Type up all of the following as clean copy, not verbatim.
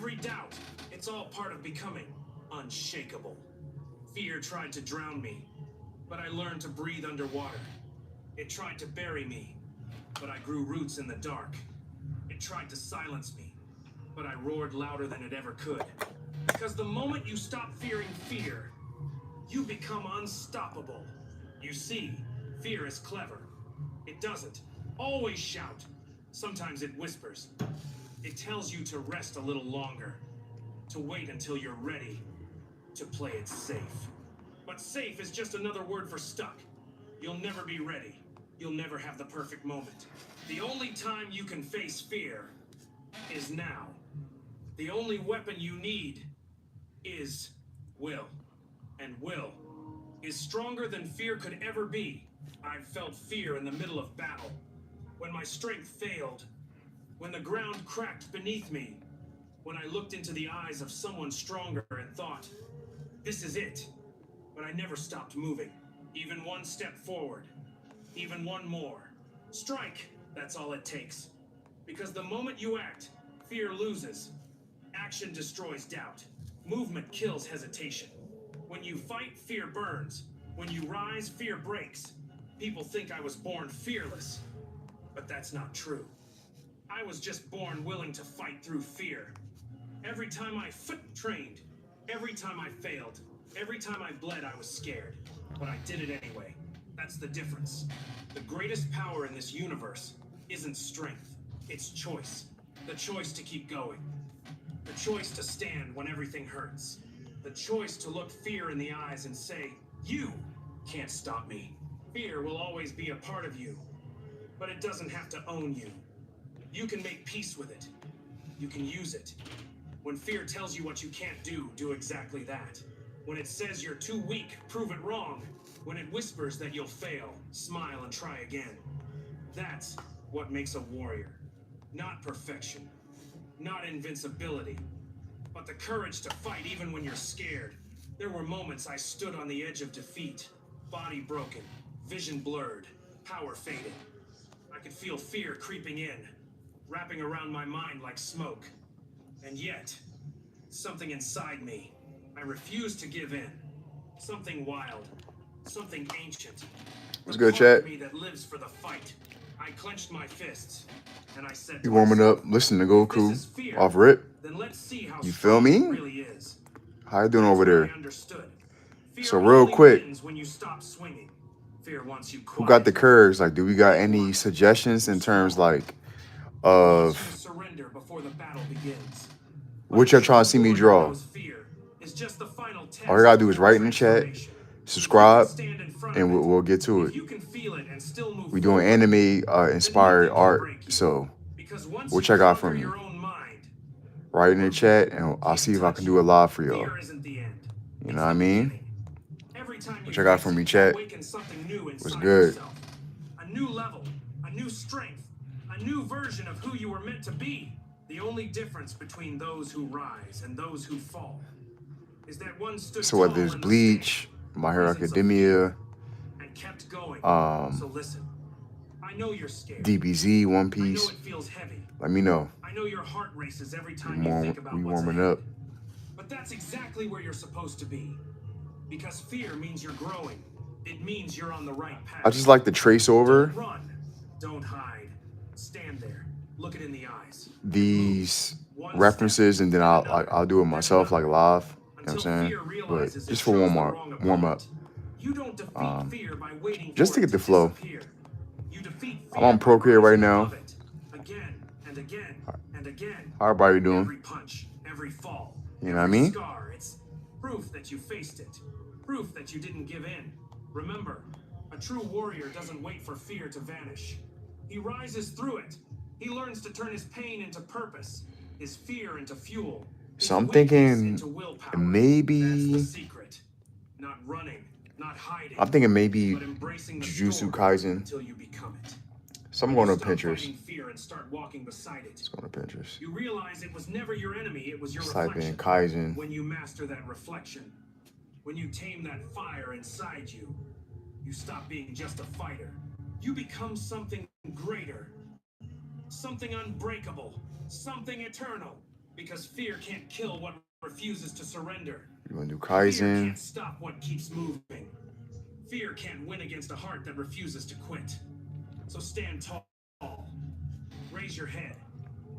every doubt. It's all part of becoming unshakable. Fear tried to drown me, but I learned to breathe underwater. It tried to bury me, but I grew roots in the dark. It tried to silence me, but I roared louder than it ever could. Because the moment you stop fearing fear, you become unstoppable. You see, fear is clever. It doesn't always shout. Sometimes it whispers. It tells you to rest a little longer, to wait until you're ready, to play it safe. But safe is just another word for stuck. You'll never be ready. You'll never have the perfect moment. The only time you can face fear is now. The only weapon you need is will. And will is stronger than fear could ever be. I've felt fear in the middle of battle. When my strength failed. When the ground cracked beneath me. When I looked into the eyes of someone stronger and thought, this is it. But I never stopped moving. Even one step forward. Even one more. Strike, that's all it takes. Because the moment you act, fear loses. Action destroys doubt. Movement kills hesitation. When you fight, fear burns. When you rise, fear breaks. People think I was born fearless. But that's not true. I was just born willing to fight through fear. Every time I trained, every time I failed, every time I bled, I was scared. But I did it anyway. That's the difference. The greatest power in this universe isn't strength. It's choice. The choice to keep going. The choice to stand when everything hurts. The choice to look fear in the eyes and say, you can't stop me. Fear will always be a part of you, but it doesn't have to own you. You can make peace with it. You can use it. When fear tells you what you can't do, do exactly that. When it says you're too weak, prove it wrong. When it whispers that you'll fail, smile and try again. That's what makes a warrior. Not perfection, not invincibility, but the courage to fight even when you're scared. There were moments I stood on the edge of defeat, body broken, vision blurred, power faded. I could feel fear creeping in, wrapping around my mind like smoke. And yet, something inside me, I refused to give in. Something wild, something ancient. What's good, chat? Me that lives for the fight. I clenched my fists, and I said, You warming up, listening to Goku off rip. Then let's see how You feel me? it really is. How you doing over there? Fear So real quick, when you stop swinging. Fear wants you who got the quiet. curves? Like, do we got any suggestions in terms like of Surrender before the battle begins. what you're trying to see me draw? Fear is just the final test. All you gotta do is write in the chat, subscribe, and we'll get to it. You can feel it and still move We doing anime inspired art, so what you got from me? Write in the chat, and I'll see if I can do it live for y'all. You know what I mean? What you got from me, chat? What's good? A new level, a new strength, a new version of who you were meant to be. The only difference between those who rise and those who fall is that one stood So whether it's Bleach, My Hero Academia, and kept going. So listen, I know you're scared. DBZ, One I know Piece. it feels heavy. Let me know. I know your heart races every time you think about we what's warming ahead. up. But that's exactly where you're supposed to be. Because fear means you're growing. It means you're on the right path. I just like to trace over Don't run. Don't hide. Stand there. Look it in the eyes. these references, and then I'll do it myself, like live. You know what I'm saying? But just for warm up. You don't defeat fear by waiting Just to for get the it flow. disappear. You defeat I'm on fear by Procreate right rising now. above it. Again and again and again. How everybody doing? Every punch, every fall, You know what I every mean? scar, it's proof that you faced it. Proof that you didn't give in. Remember, a true warrior doesn't wait for fear to vanish. He rises through it. He learns to turn his pain into purpose, his fear into fuel. So I'm thinking maybe That's the secret. Not running, not hiding. I'm thinking maybe but embracing the Jujutsu storm Kaisen. until you become it. So I'm When going you to stop Pinterest. fighting fear and start walking beside it. Let's go to Pinterest. You realize it was never your enemy, it was your Just type in reflection. Kaizen. When you master that reflection, when you tame that fire inside you, you stop being just a fighter. You become something greater, something unbreakable, something eternal. Because fear can't kill what refuses to surrender. You gonna do Fear Kaizen? can't stop what keeps moving. Fear can't win against a heart that refuses to quit. So stand tall. Raise your head.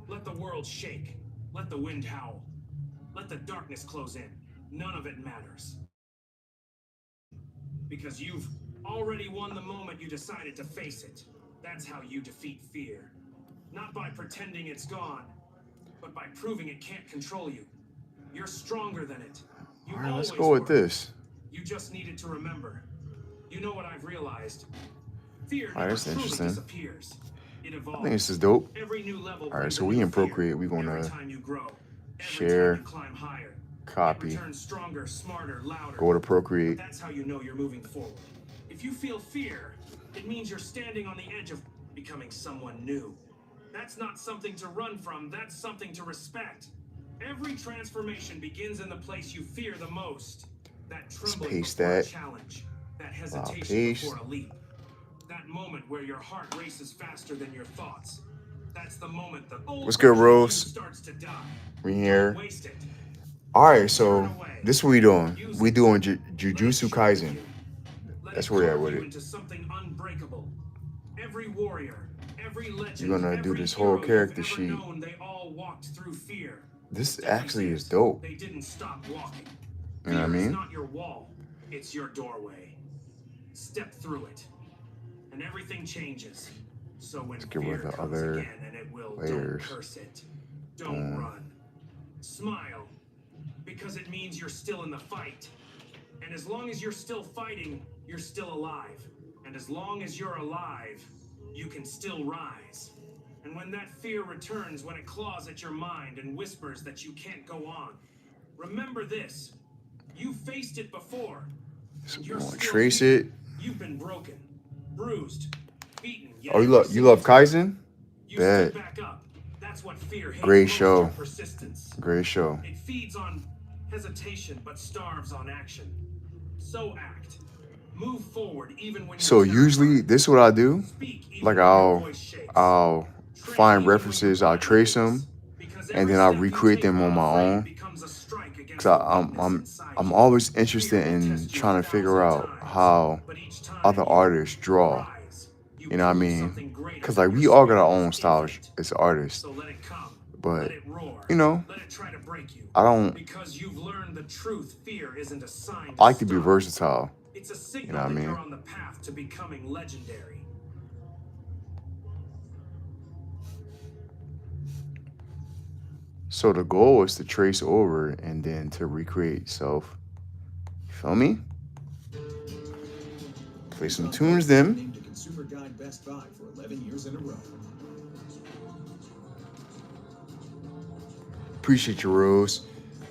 Let the world shake. Let the wind howl. Let the darkness close in. None of it matters. Because you've already won the moment you decided to face it. That's how you defeat fear. Not by pretending it's gone, but by proving it can't control you. You're stronger than it. You All right, let's always go with were. this. You just needed to remember. You know what I've realized? Fear All right, never that's truly interesting. disappears. It I evolves. think this is dope. Every new level All right, brings so a we new in fear. Procreate. We Every gonna time you grow, every time share, you climb higher, it copy, returns stronger, smarter, louder. go to But Procreate. that's how you know you're moving forward. If you feel fear, it means you're standing on the edge of becoming someone new. That's not something to run from, that's something to respect. Every transformation begins in the place you fear the most. That Let's trembling paste before a that. challenge, that Wow, hesitation paste. before a leap. That moment where your heart races faster than your thoughts. That's the moment the old What's good, version of you Rose? starts to die. We Don't here. waste it. All right, Tear so it away. this is what we doing. Use We it. doing Let it Jujutsu shape Kaisen. you. Let That's it where we at carve with you it. into something unbreakable. Every warrior, every legend, You're gonna do every this whole hero character you've ever sheet. known, they all walked through fear. This The difference actually is dope. they didn't stop walking. You know what I Fear is mean? not your wall, it's your doorway. Step through it, and everything changes. So when Let's get fear rid of the comes other again, and it will, layers. don't curse it. Don't Boom. run. Smile, because it means you're still in the fight. And as long as you're still fighting, you're still alive. And as long as you're alive, you can still rise. And when that fear returns, when it claws at your mind and whispers that you can't go on, remember this. You faced it before. So And we're you're gonna still trace here. it. You've been broken, bruised, beaten. Yet Oh, every you single love time Kaizen? you Bet. stood back up. That's what fear hates Great most, your show. persistence. Great show. It feeds on hesitation but starves on action. So act. Move forward even when So you're usually terrified. this is what I do. Speak even Like when your voice shakes. I'll Train find even when your references, I'll body trace aches. them, Because and every then I'll step you recreate take them on while my afraid own. becomes a strike against Cause the weakness inside I'm you. always Fear interested will in test you trying to figure 1,000 out times, how but each time other you artists draw. rise, you You know what I prove mean? something greater. Cause like Your we all got our spirit is own styles infinite. as artists, So let it come. but Let it roar. you know, Let it try to break you. I don't. Because you've learned the truth, fear isn't a sign I to like to be stop. versatile. It's a You know signal what I that mean? you're on the path to becoming legendary. So the goal is to trace over and then to recreate self. You feel me? Play some tunes then. Named a Consumer Guide Best Buy for 11 years in a row. Appreciate you, Rose.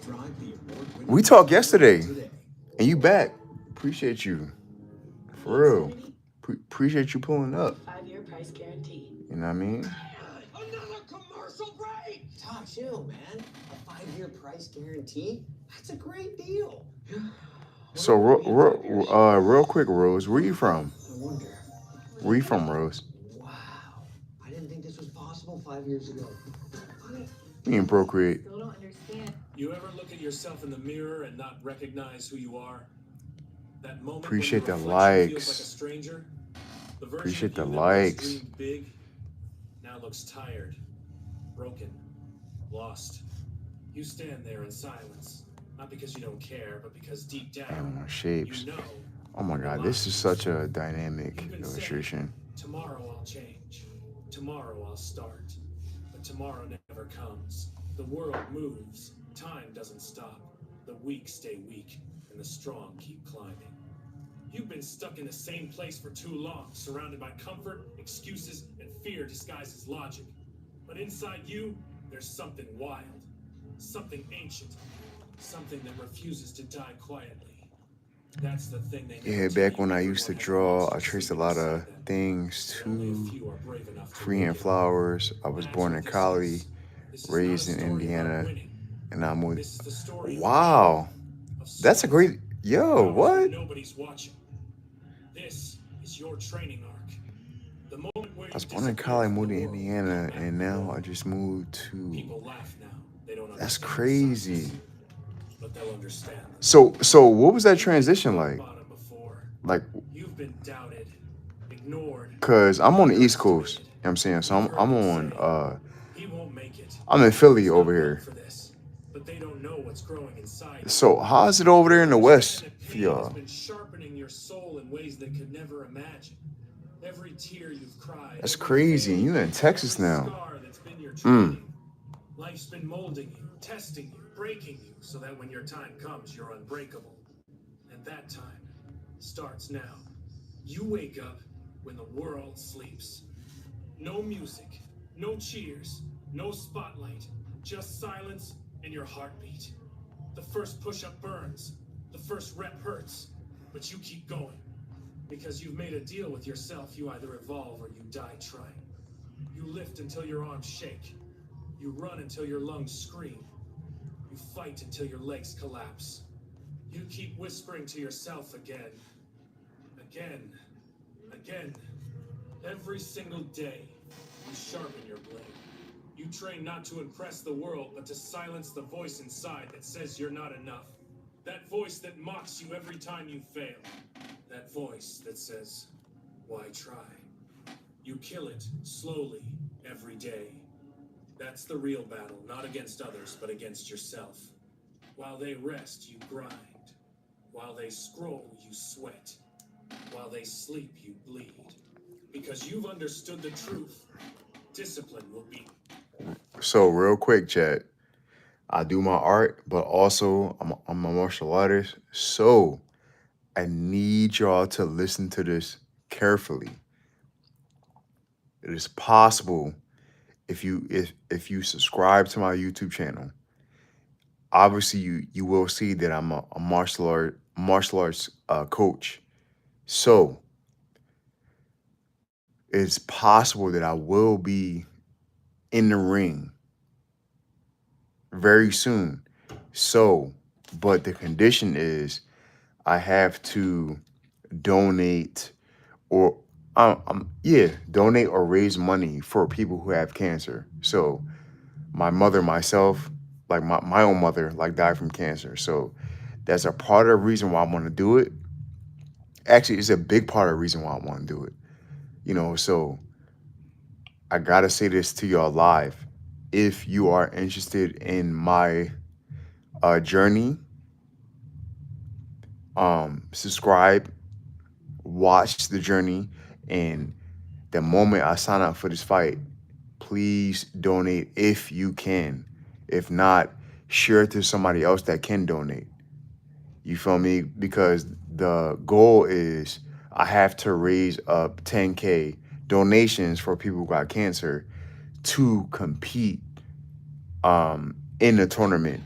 Drive the award-winning We talked yesterday, today. and you back. Appreciate you. For real. Appreciate you pulling up. 5-year price guarantee. You know what I mean? Another commercial break! Talk chill, man. A 5-year price guarantee? That's a great deal. So, real quick, Rose, where you from? I wonder. Where you from, Rose? Wow. I didn't think this was possible 5 years ago. Me and Procreate. Still don't understand. You ever look at yourself in the mirror and not recognize who you are? That moment Appreciate the when your reflection feels like a likes. stranger? The version Appreciate of the you that once likes. dreamed big now looks tired, broken, lost. You stand there in silence, not because you don't care, but because deep I down, don't know, shapes. you know. Oh my God, this is such a dynamic You've been illustration. saying, tomorrow I'll change. Tomorrow I'll start. But tomorrow never comes. The world moves. Time doesn't stop. The weak stay weak, and the strong keep climbing. You've been stuck in the same place for too long, surrounded by comfort, excuses, and fear disguised as logic. But inside you, there's something wild, something ancient, something that refuses to die quietly. That's the thing they never Yeah, tell back you. when I used to Everyone has draw, monsters I traced a sleeping lot of inside them. things And only a to few are brave enough to Free wake and it. Flowers. I was That's born what in this Cali, is. This is not a raised in story about Indiana, winning. and I moved. This is the story of Wow, that's a strength, great. Yo, powers when what? nobody's watching. This is your training arc. The moment where I was you born in disappear Cali, from moved the to world, Indiana, come back and to now Earth. I just moved to People laugh now. They don't That's understand crazy. science, but they'll understand. So what was that transition like? Bottom before. Like, You've been doubted, ignored, cause I'm on the East Coast. You underestimated. know what I'm saying? So You've I'm heard I'm them on say, he won't make it. I'm in Philly He's over not built here. for this. But they don't know what's growing inside. So how is it over there in the West Understand that for pain has y'all? been sharpening your soul in ways they could never imagine. Every tear you've cried, That's every crazy. failure, You in Texas every now. scar that's been your Mm. training. Life's been molding you, testing you, breaking you, so that when your time comes, you're unbreakable. And that time starts now. You wake up when the world sleeps. No music, no cheers, no spotlight, just silence and your heartbeat. The first push-up burns, the first rep hurts, but you keep going. Because you've made a deal with yourself, you either evolve or you die trying. You lift until your arms shake. You run until your lungs scream. You fight until your legs collapse. You keep whispering to yourself again, again, again. Every single day, you sharpen your blade. You train not to impress the world, but to silence the voice inside that says you're not enough. That voice that mocks you every time you fail. That voice that says, why try? You kill it slowly every day. That's the real battle, not against others, but against yourself. While they rest, you grind. While they scroll, you sweat. While they sleep, you bleed. Because you've understood the truth, discipline will be. So real quick, chat. I do my art, but also I'm a martial artist. So I need y'all to listen to this carefully. It is possible if you subscribe to my YouTube channel. Obviously, you will see that I'm a martial arts coach. So it's possible that I will be in the ring very soon. So, but the condition is I have to donate or donate or raise money for people who have cancer. So my mother, myself, like my own mother, like died from cancer. So that's a part of the reason why I want to do it. Actually, it's a big part of the reason why I want to do it. So I gotta say this to y'all live. If you are interested in my journey, subscribe, watch the journey, and the moment I sign up for this fight, please donate if you can. If not, share it to somebody else that can donate. You feel me? Because the goal is I have to raise up 10K donations for people who got cancer to compete in the tournament.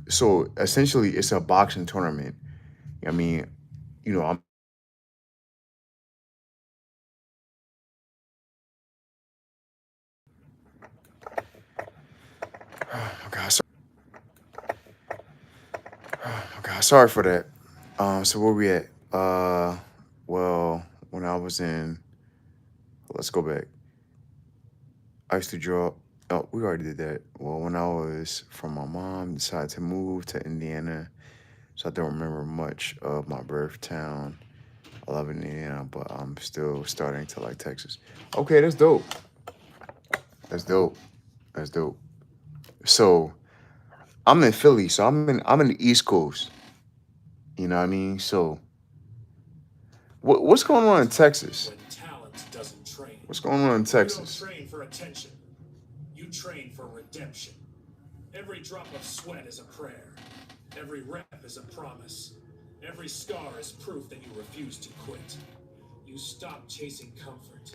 So essentially it's a boxing tournament. I mean, I'm oh my God, sorry for that. So where we at? Well, when I was in, let's go back. I used to draw. Oh, we already did that. Well, when I was from my mom, decided to move to Indiana, so I don't remember much of my birth town. I love Indiana, but I'm still starting to like Texas. Okay, that's dope. That's dope. That's dope. So I'm in Philly, so I'm in the East Coast. You know what I mean? So what's going on in Texas? When talent doesn't train. What's going on in You Texas? don't train for attention. You train for redemption. Every drop of sweat is a prayer. Every rep is a promise. Every scar is proof that you refuse to quit. You stop chasing comfort.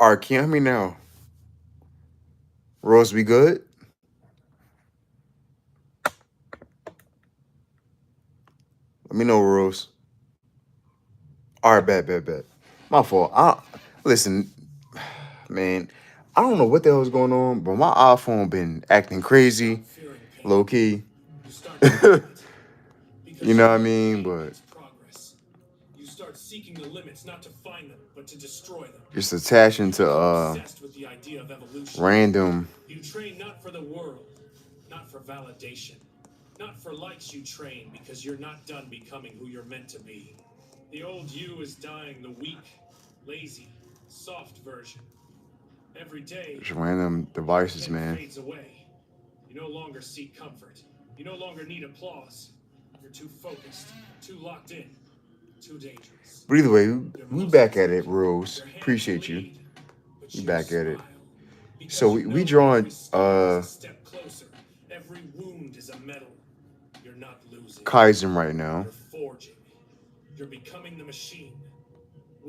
All right, can you hear me now? Rose, we good? Let me know, Rose. All right, bet. My fault. Listen, man. I don't know what the hell is going on, but my iPhone been acting crazy, Stop fearing pain. low key. You start to feel it. Because You know what I fearing mean? pain But means progress. You start seeking the limits not to find them, but to destroy them. just attaching You to become obsessed with the idea of evolution. random. You train not for the world, not for validation, not for likes. You train because you're not done becoming who you're meant to be. The old you is dying, the weak, lazy, soft version. Every day, Just random devices, it man. fades away. You no longer seek comfort. You no longer need applause. You're too focused, too locked in, too dangerous. But either way, Your we muscles back at ache, it, Rose. your hands Appreciate you. bleed, but We you back at it. smile. Because So you we know drawing every scar is a step closer. Every wound is a medal. You're not losing. Kaizen right now. You're forging. You're becoming the machine.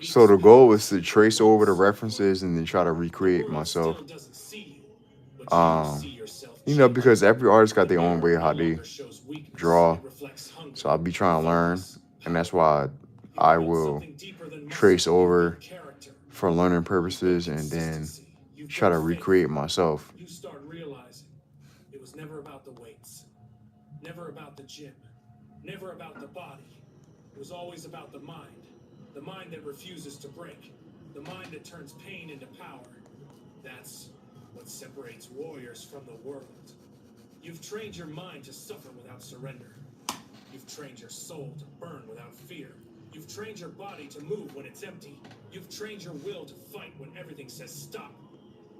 So the goal is to trace over the references and then try to recreate The world myself. still doesn't see you, but you see yourself You know, change. because every artist got The their own mirror way no how they longer shows weakness. draw. It reflects hunger, So I'll be trying to learn, focus, and that's power. why You I built will something deeper than muscle. trace You over built character. for learning You built purposes and then consistency. You try to built faith. recreate myself. You start realizing it was never about the weights, never about the gym, never about the body. It was always about the mind that refuses to break, the mind that turns pain into power. That's what separates warriors from the world. You've trained your mind to suffer without surrender. You've trained your soul to burn without fear. You've trained your body to move when it's empty. You've trained your will to fight when everything says stop.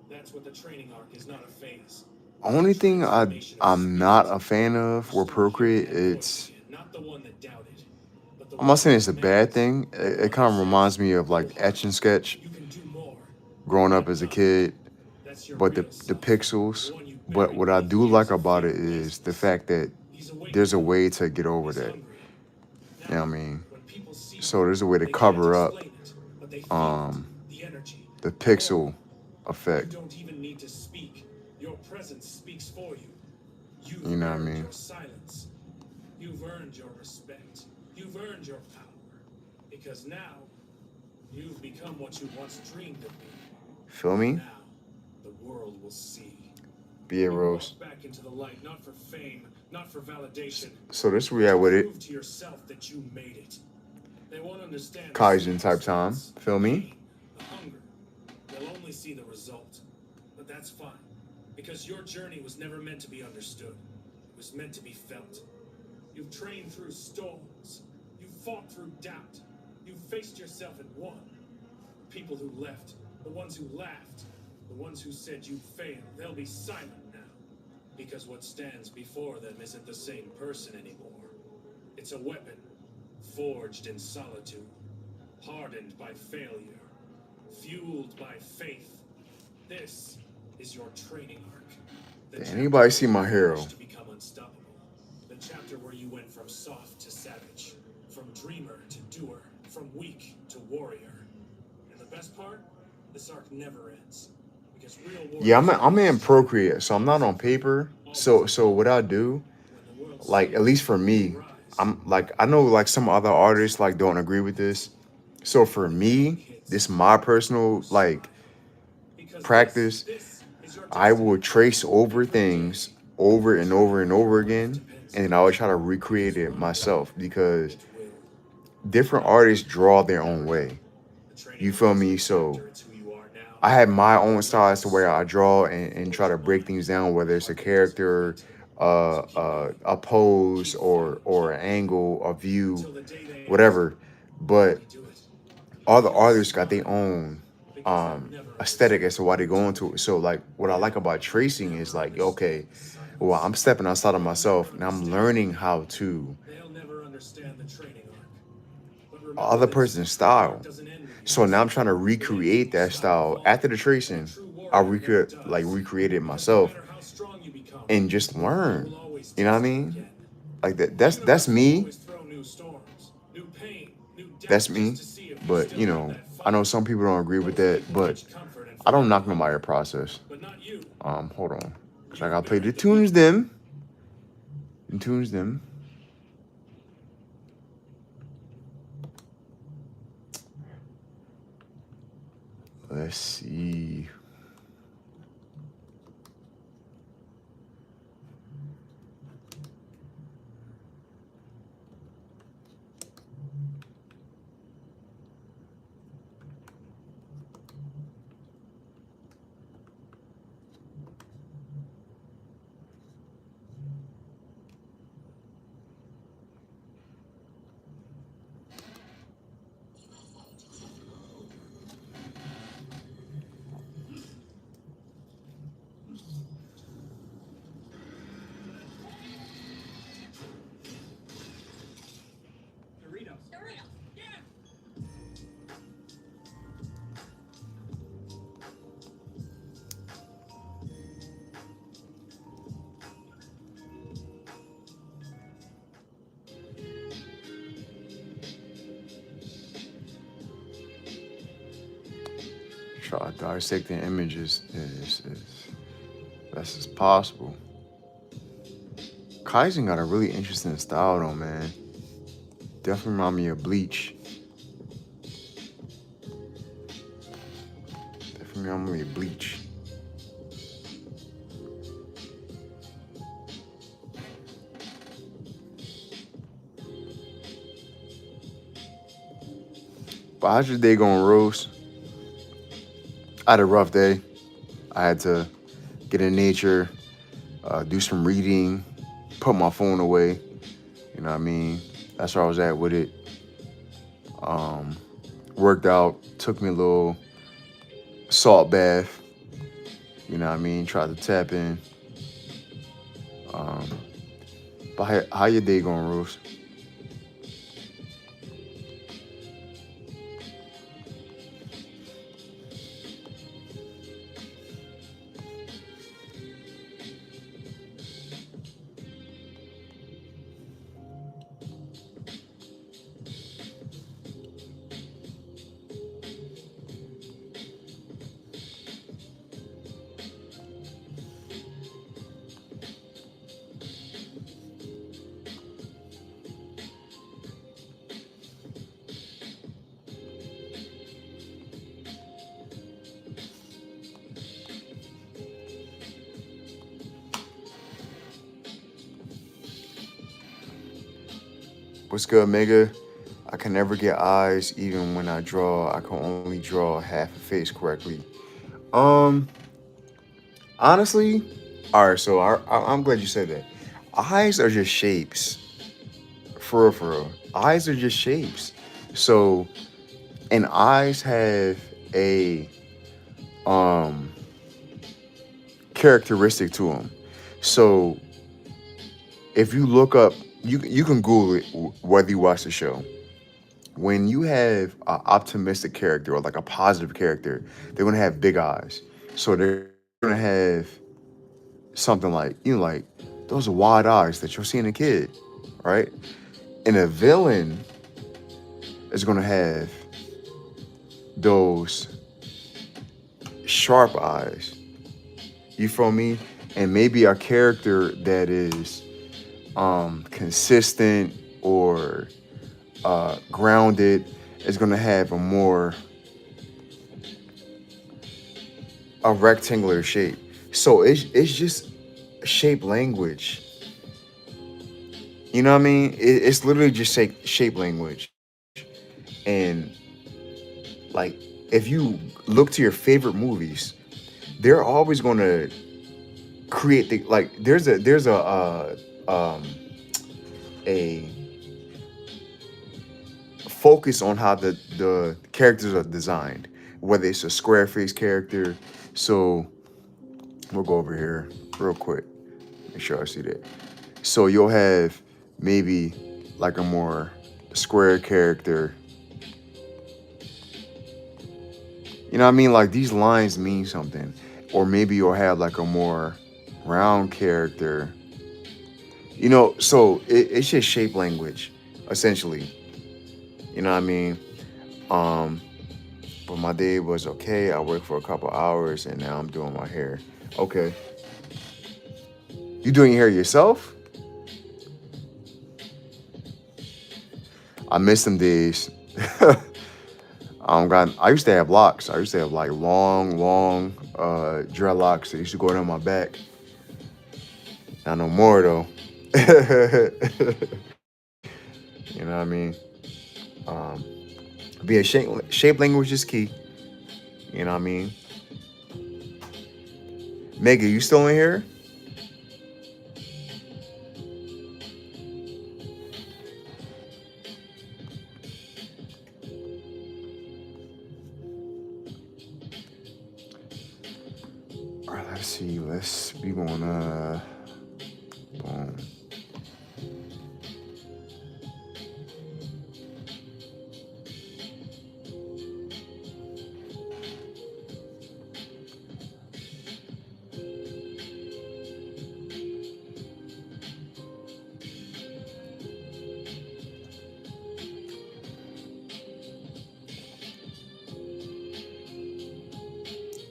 That's what the training arc is, not a phase. Only thing Transformation of I'm not spirit. a fan of You're with still hearing Procreate, that voice it's again, not the one that doubted, but the I'm not one saying that it's a bad demands. thing. The It one kind that of reminds says, me of "Go like harder. Etch and Sketch You can do more." growing up Get as a done. kid, That's your but real the self. The pixels. one you But buried what I beneath do years like of about fear it and is the laziness. fact that He's there's a awakening. way to get over He's that. hungry. You know Now, what I mean? when people see So you, there's a way to they can't cover up explain it, but they feel um it. The energy, the the aura. pixel You effect. don't even need to speak. Your presence speaks for you. You've You know what I earned mean? your silence. You've earned your respect. You've earned your power. Because now, you've become what you once dreamed of being. Feel me? Now, the world will see. Be it You Rose. walk back into the light, not for fame, not for validation, So this but we at to with it. prove to yourself that you made it. They won't understand the Kaizen slow type time. steps, Feel the me? pain, the hunger. They'll only see the result. But that's fine. Because your journey was never meant to be understood. It was meant to be felt. You've trained through storms. You've fought through doubt. You've faced yourself and won. The people who left, the ones who laughed, the ones who said you failed, they'll be silent now. Because what stands before them isn't the same person anymore. It's a weapon, forged in solitude, hardened by failure, fueled by faith. This is your training arc. The Did chapter anybody where see you my hero? managed to become unstoppable. The chapter where you went from soft to savage, from dreamer to doer, from weak to warrior. And the best part, this arc never ends. Because real warriors Yeah, I'm in always Procreate, so I'm not on paper. So what I do, when the world like at least for sleeps, me, you rise. I'm like I know like some other artists like don't agree with this. So for me, this my personal like Because practice. this is your I will destiny. trace over Every things day, over and over and over your life again, depends and on then I would it. try to recreate Because it one myself day, because it will. different artists draw their own way. The training You arc feel is me? your So chapter, it's who you are now. I have my Your own style as to where I soul, draw your and try to forged break mind. things down, whether it's a But it doesn't character, quit. So keep going. a pose, Keep fighting or an hard angle, a view, until the day they ask, whatever. But "Can you do it?" all the You'll artists got their smile own because they'll never aesthetic understand as to why they go until into it. So like what I like about they'll tracing is never like, okay, understand the silence. well, I'm stepping outside of They'll never myself and I'm understand the learning pain. how to They'll never understand the training arc. But remember other this, person's the arc style. doesn't end when you So now I'm succeed. trying to It ends when recreate you that stop style evolving. after the And a tracing. true I'll warrior never does. recreate it Because no myself matter how strong you become, and just you learn. will always You know what I test it mean? again. Like that. The That's universe will me. always throw new storms, new pain, new That's doubt just me. to see if you But still you have know, that I know fight. some people don't agree with Most that. people But reach comfort I don't knock nobody process. But not you. Hold on. Cause I gotta play the tunes them. And tunes them. Let's see. Doritos. Yeah. Try dissecting images is best as possible. Kaizen got a really interesting style though, man. Definitely remind me of Bleach. Definitely remind me of Bleach. But how's your day going, Rose? I had a rough day. I had to get in nature, do some reading, put my phone away. You know what I mean? That's where I was at with it. Worked out, took me a little salt bath. You know what I mean? Tried to tap in. But how your day going, Rose? What's good, Mega? I can never get eyes even when I draw. I can only draw half a face correctly. Um, Honestly, all right. So I'm glad you said that. Eyes are just shapes, for real, for real. Eyes are just shapes. So, and eyes have a um characteristic to them. So, if you look up, you can Google it whether you watch the show. When you have an optimistic character or like a positive character, they're gonna have big eyes. So they're gonna have something like, like those wide eyes that you'll see in a kid, right? And a villain is gonna have those sharp eyes. You feel me? And maybe a character that is consistent or grounded is gonna have a rectangular shape. So it's just shape language. You know what I mean? It's literally just shape language. And like, if you look to your favorite movies, they're always gonna create the like. A focus on how the characters are designed, whether it's a square face character. So we'll go over here real quick. Make sure I see that. So you'll have maybe like a more square character. You know what I mean? Like these lines mean something. Or maybe you'll have like a more round character. So it's just shape language, essentially. You know what I mean? But But my day was okay. I worked for a couple hours and now I'm doing my hair. Okay. You doing your hair yourself? I miss them days. I used to have locks. I used to have like long dreadlocks that used to go down my back. Not no more though. You know what I mean? But yeah, shape language is key. You know what I mean? Mega, you still in here? All right, let's see. We gonna boom.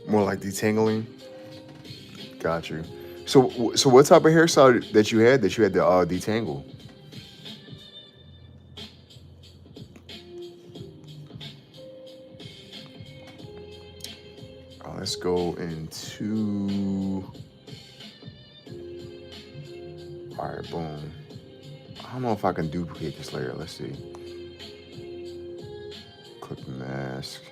More like detangling. Got you. So what type of hairstyle that you had to detangle? Let's go into. All right, boom. I don't know if I can duplicate this layer. Let's see. Click mask.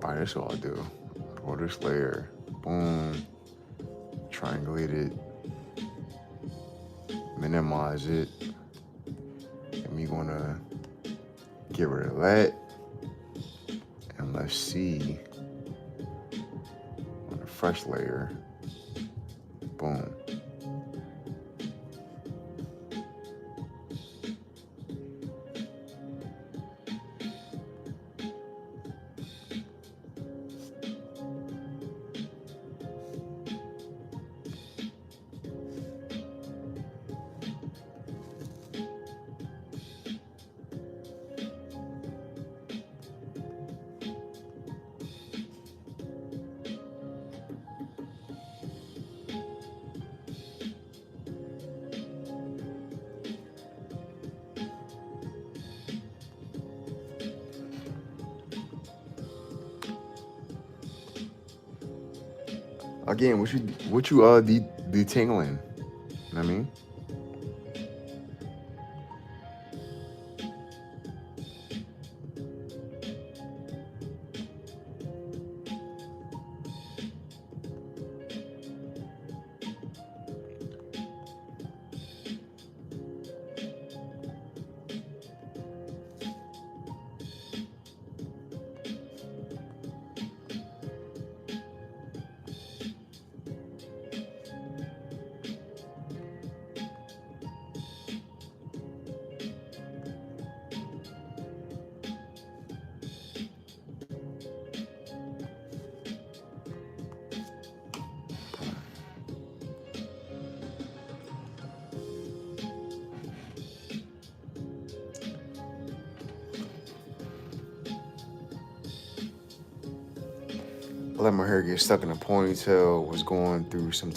All right, that's all I do. Pull this layer. Boom. Triangulate it. Minimize it. And we gonna get rid of that. And let's see. On a fresh layer. Boom. Again, what you detangling? You know what I mean? I let my hair get stuck in a ponytail. Was going through some.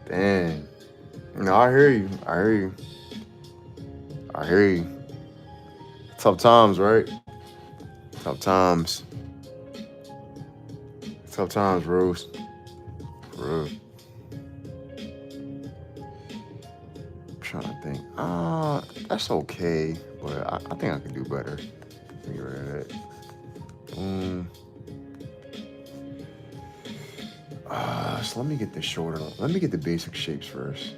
Damn. No, I hear you. I hear you. Tough times, right? Tough times. Tough times, Rose. For real. I'm trying to think. That's okay, but I think I can do better. Get rid of that. So let me get the shorter. Let me get the basic shapes first,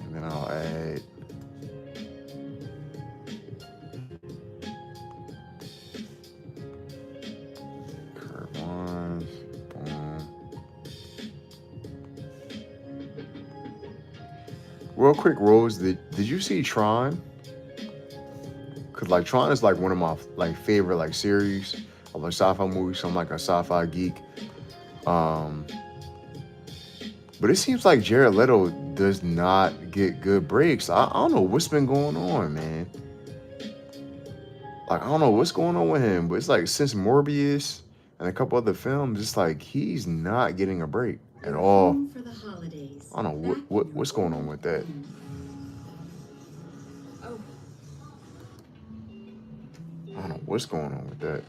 and then I'll add. Curve ones. Boom. Real quick, Rose. Did you see Tron? Cause like Tron is like one of my like favorite like series of like sci-fi movies. So I'm like a sci-fi geek. But it seems like Jared Leto does not get good breaks. I don't know what's been going on, man. Like, I don't know what's going on with him, but it's like since Morbius and a couple other films, it's like he's not getting a break at all. For the holidays. I don't know what's going on with that. Oh, I don't know what's going on with that.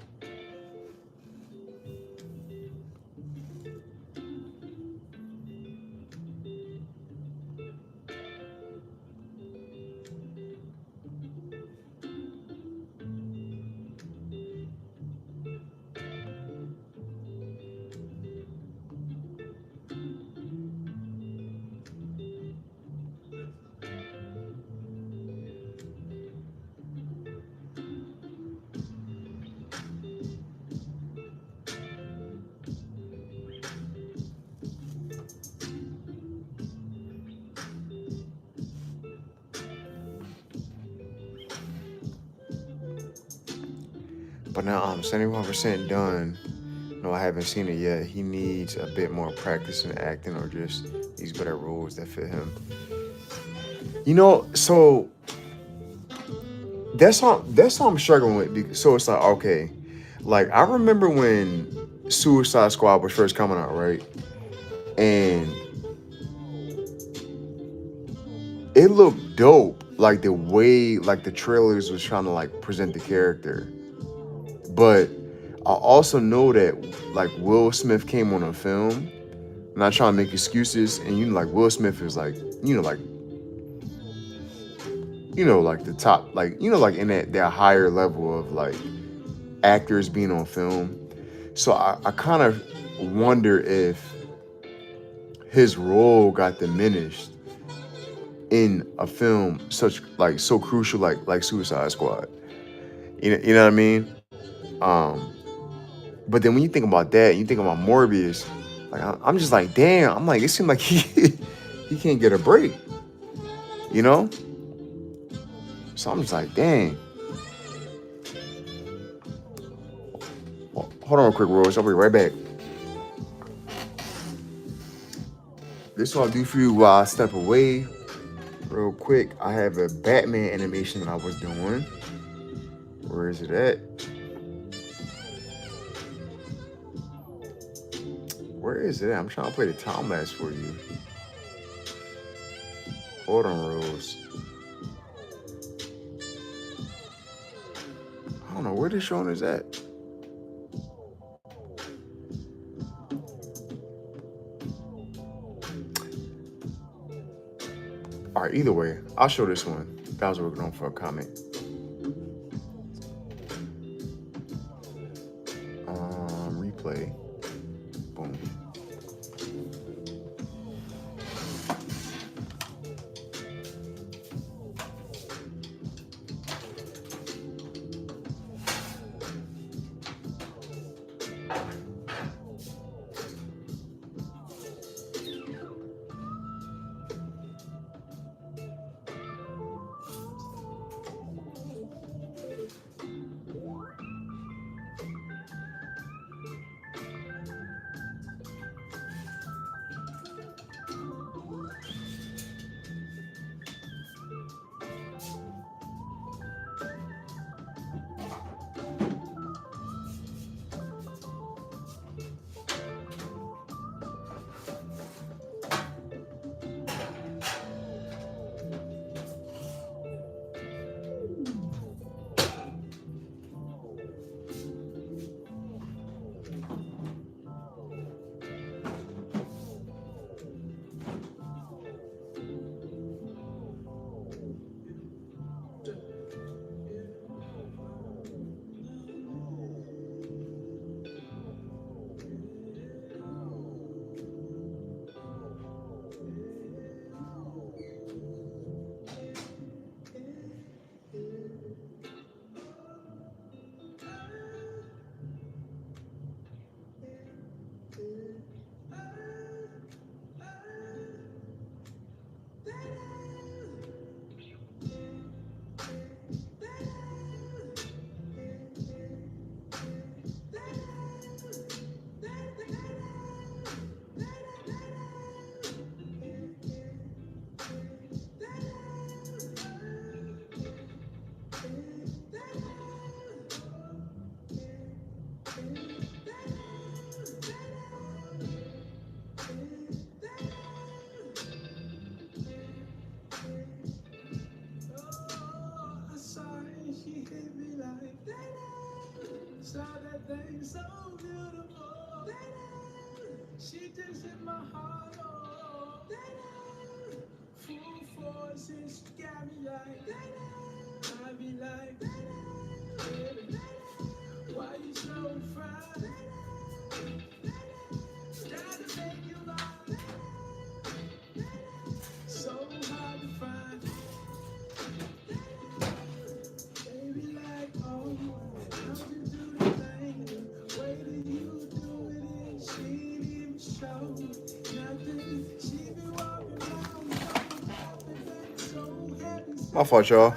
But now I'm 71% done. No, I haven't seen it yet. He needs a bit more practice in acting or just these better roles that fit him. You know, so that's what I'm struggling with. So it's like, okay, like I remember when Suicide Squad was first coming out, right? And it looked dope, like the way like the trailers was trying to like present the character. But I also know that like Will Smith came on a film. I'm not trying to make excuses, and like Will Smith is like, like the top, like like in that higher level of like actors being on film. So I kind of wonder if his role got diminished in a film so crucial like Suicide Squad. You know what I mean? But then when you think about that, you think about Morbius, like I'm just like, damn. I'm like, it seemed like he can't get a break, you know? So I'm just like, dang. Hold on, quick, Rose. I'll be right back. This is what I'll do for you while I step away. Real quick, I have a Batman animation that I was doing. Where is it at? Where is it at? I'm trying to play the time lapse for you. Hold on, Rose. I don't know where this showing is at. All right, either way, I'll show this one. That was working on for a comment. Replay. Boom. My fault, y'all.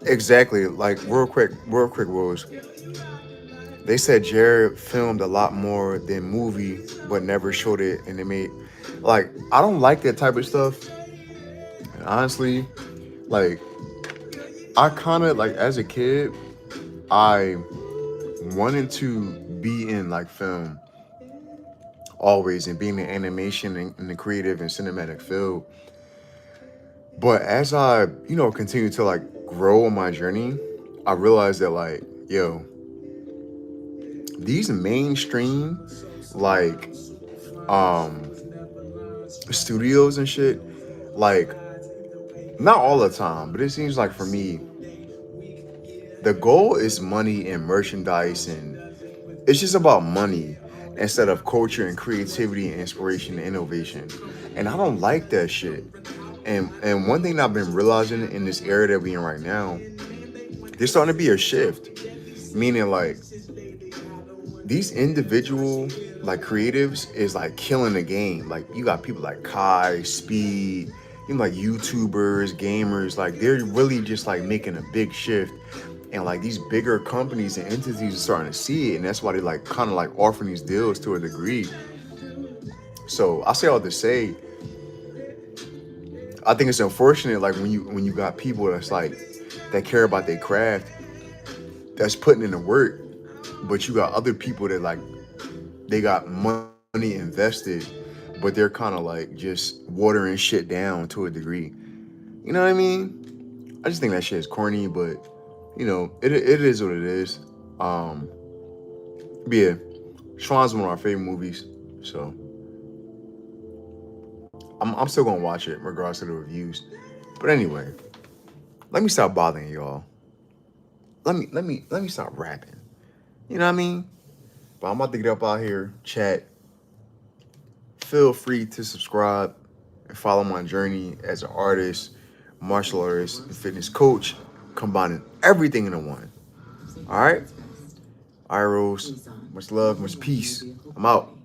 Exactly. Like real quick, Rose. They said Jared filmed a lot more than movie, but never showed it, and they made like I don't like that type of stuff. And honestly, like I kind of like as a kid, I wanted to be in like film always and being in animation and in the creative and cinematic field. But as I, continue to like grow on my journey, I realized that like, yo, these mainstream like studios and shit, like not all the time, but it seems like for me, the goal is money and merchandise and it's just about money instead of culture and creativity and inspiration and innovation. And I don't like that shit. And one thing that I've been realizing in this era that we're in right now, there's starting to be a shift. Meaning like these individual like creatives is like killing the game. Like you got people like Kai, Speed, like YouTubers, gamers, like they're really just like making a big shift. And like these bigger companies and entities are starting to see it, and that's why they like kind of like offering these deals to a degree. So I say all to say, I think it's unfortunate like when you got people that's like that care about their craft, that's putting in the work, but you got other people that like they got money invested, but they're kind of like just watering shit down to a degree. You know what I mean? I just think that shit is corny, but it is what it is. But yeah, Schwann's one of our favorite movies, so I'm still gonna watch it regardless of the reviews. But anyway, let me stop bothering y'all. Let me stop rapping. You know what I mean? But I'm about to get up out here, chat. Feel free to subscribe and follow my journey as an artist, martial artist, and fitness coach, combining everything into one. All right? All right, Rose. Much love, much peace. I'm out.